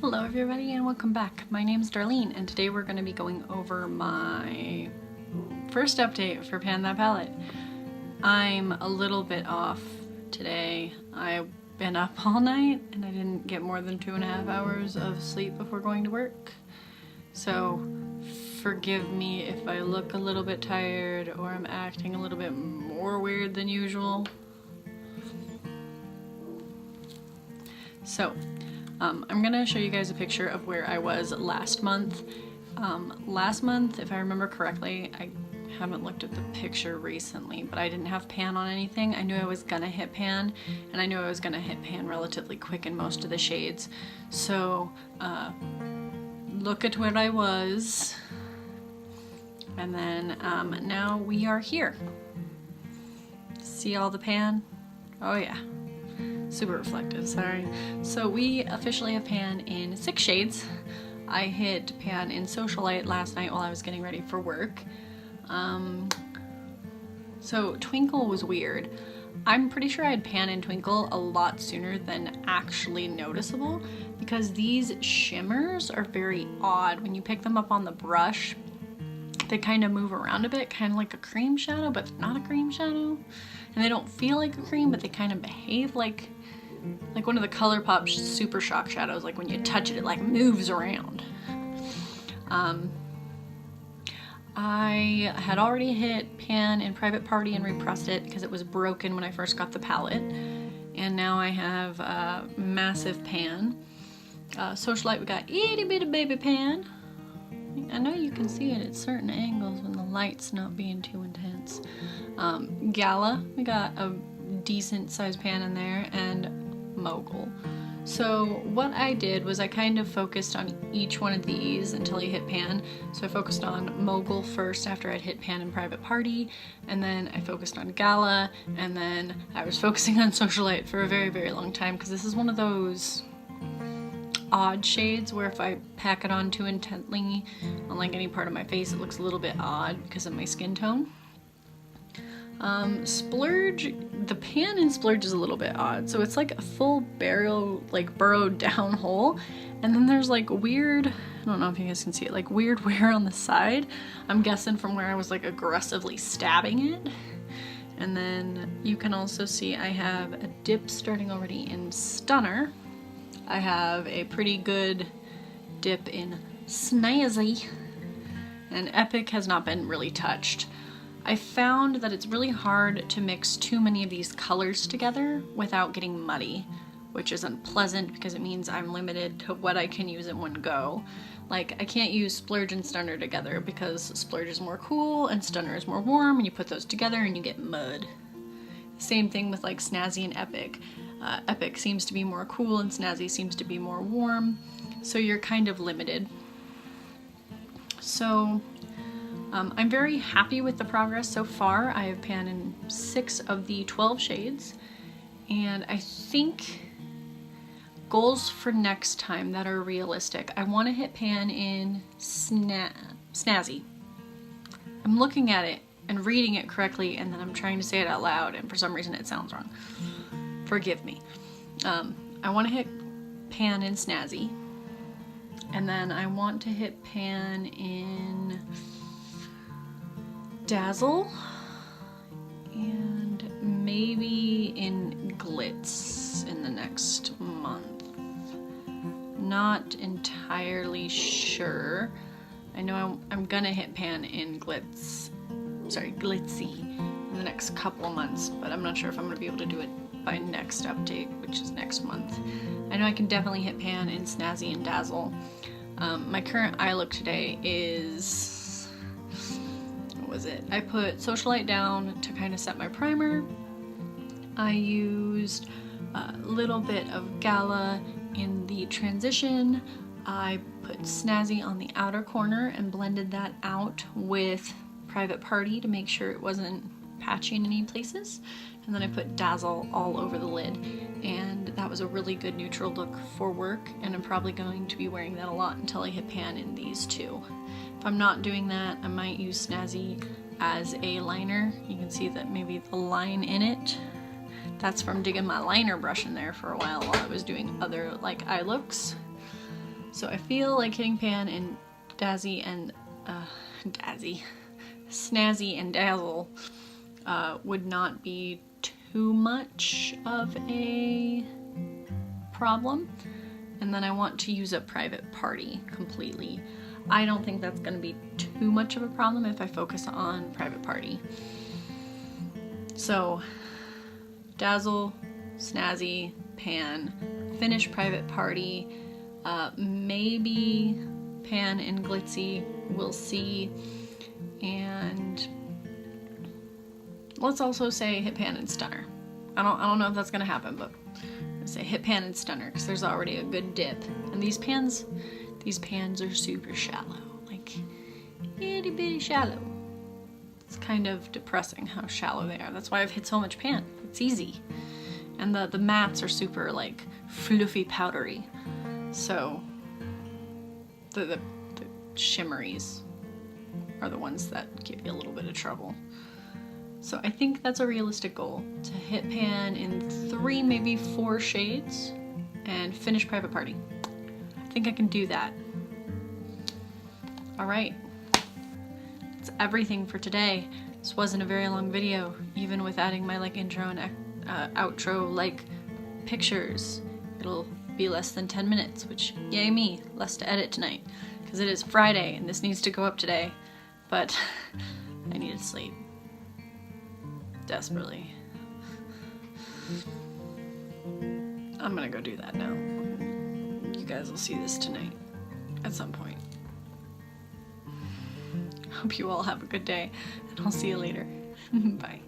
Hello everybody and welcome back. My name's Darlene and today we're going to be going over my first update for Pan That Palette. I'm a little bit off today. I've been up all night and I didn't get more than 2.5 hours of sleep before going to work. So forgive me if I look a little bit tired or I'm acting a little bit more weird than usual. So I'm gonna show you guys a picture of where I was last month. Last month, if I remember correctly, I haven't looked at the picture recently, but I didn't have pan on anything. I knew I was gonna hit pan, and I knew I was gonna hit pan relatively quick in most of the shades. So look at where I was, and then now we are here. See all the pan? Oh yeah. Super reflective, sorry. So we officially have pan in 6 shades. I hit pan in Socialite last night while I was getting ready for work. So Twinkle was weird. I'm pretty sure I had pan in Twinkle a lot sooner than actually noticeable because these shimmers are very odd. When you pick them up on the brush, they kind of move around a bit, kind of like a cream shadow, but not a cream shadow. And they don't feel like a cream, but they kind of behave like one of the ColourPop Super Shock shadows. Like when you touch it, it like moves around. I had already hit pan in Private Party and repressed it because it was broken when I first got the palette. And now I have massive pan. Socialite, we got itty bitty baby pan. I know you can see it at certain angles when the light's not being too intense. Gala, we got a decent sized pan in there, and Mogul. So what I did was I kind of focused on each one of these until I hit pan. So I focused on Mogul first after I'd hit pan in Private Party, and then I focused on Gala, and then I was focusing on Socialite for a very, very long time because this is one of those odd shades where if I pack it on too intently on like any part of my face, it looks a little bit odd because of my skin tone. Splurge, the pan in Splurge is a little bit odd. So it's like a full barrel, like burrowed down hole. And then there's like weird, I don't know if you guys can see it, like weird wear on the side. I'm guessing from where I was like aggressively stabbing it. And then you can also see I have a dip starting already in Stunner. I have a pretty good dip in Snazzy. And Epic has not been really touched. I found that it's really hard to mix too many of these colors together without getting muddy, which isn't pleasant because it means I'm limited to what I can use in one go. Like, I can't use Splurge and Stunner together because Splurge is more cool and Stunner is more warm, and you put those together and you get mud. Same thing with like Snazzy and Epic. Epic seems to be more cool and Snazzy seems to be more warm, so you're kind of limited. So I'm very happy with the progress so far. I have pan in 6 of the 12 shades, and I think goals for next time that are realistic. I want to hit pan in Snazzy. I'm looking at it and reading it correctly, and then I'm trying to say it out loud, and for some reason it sounds wrong. Forgive me. I want to hit pan in Snazzy, and then I want to hit pan in Dazzle, and maybe in Glitz in the next month. Not entirely sure. I know I'm gonna hit pan in Glitzy in the next couple of months, but I'm not sure if I'm gonna be able to do it by next update, which is next month. I know I can definitely hit pan in Snazzy and Dazzle. My current eye look today is, what was it? I put Socialite down to kind of set my primer. I used a little bit of Gala in the transition. I put Snazzy on the outer corner and blended that out with Private Party to make sure it wasn't patchy in any places. And then I put Dazzle all over the lid, and that was a really good neutral look for work, and I'm probably going to be wearing that a lot until I hit pan in these two. If I'm not doing that, I might use Snazzy as a liner. You can see that maybe the line in it, that's from digging my liner brush in there for a while I was doing other like eye looks. So I feel like hitting pan and Snazzy and Dazzle would not be too much of a problem. And then I want to use a private party completely. I don't think that's going to be too much of a problem if I focus on private party. So Dazzle, Snazzy, pan, finish private party, maybe pan and glitzy, we'll see. And let's also say hit pan and stunner. I don't know if that's gonna happen, but let's say hit pan and stunner because there's already a good dip. And these pans are super shallow, like itty bitty shallow. It's kind of depressing how shallow they are. That's why I've hit so much pan. It's easy. And the mats are super like fluffy powdery. So the shimmeries are the ones that give you a little bit of trouble. So I think that's a realistic goal, to hit pan in 3, maybe 4 shades and finish private party. I think I can do that. All right. That's everything for today. This wasn't a very long video, even with adding my like intro and outro like pictures. It'll be less than 10 minutes, which yay me, less to edit tonight, because it is Friday and this needs to go up today, but I need to sleep desperately. I'm gonna go do that now. You guys will see this tonight at some point. Hope you all have a good day, and I'll see you later. Bye.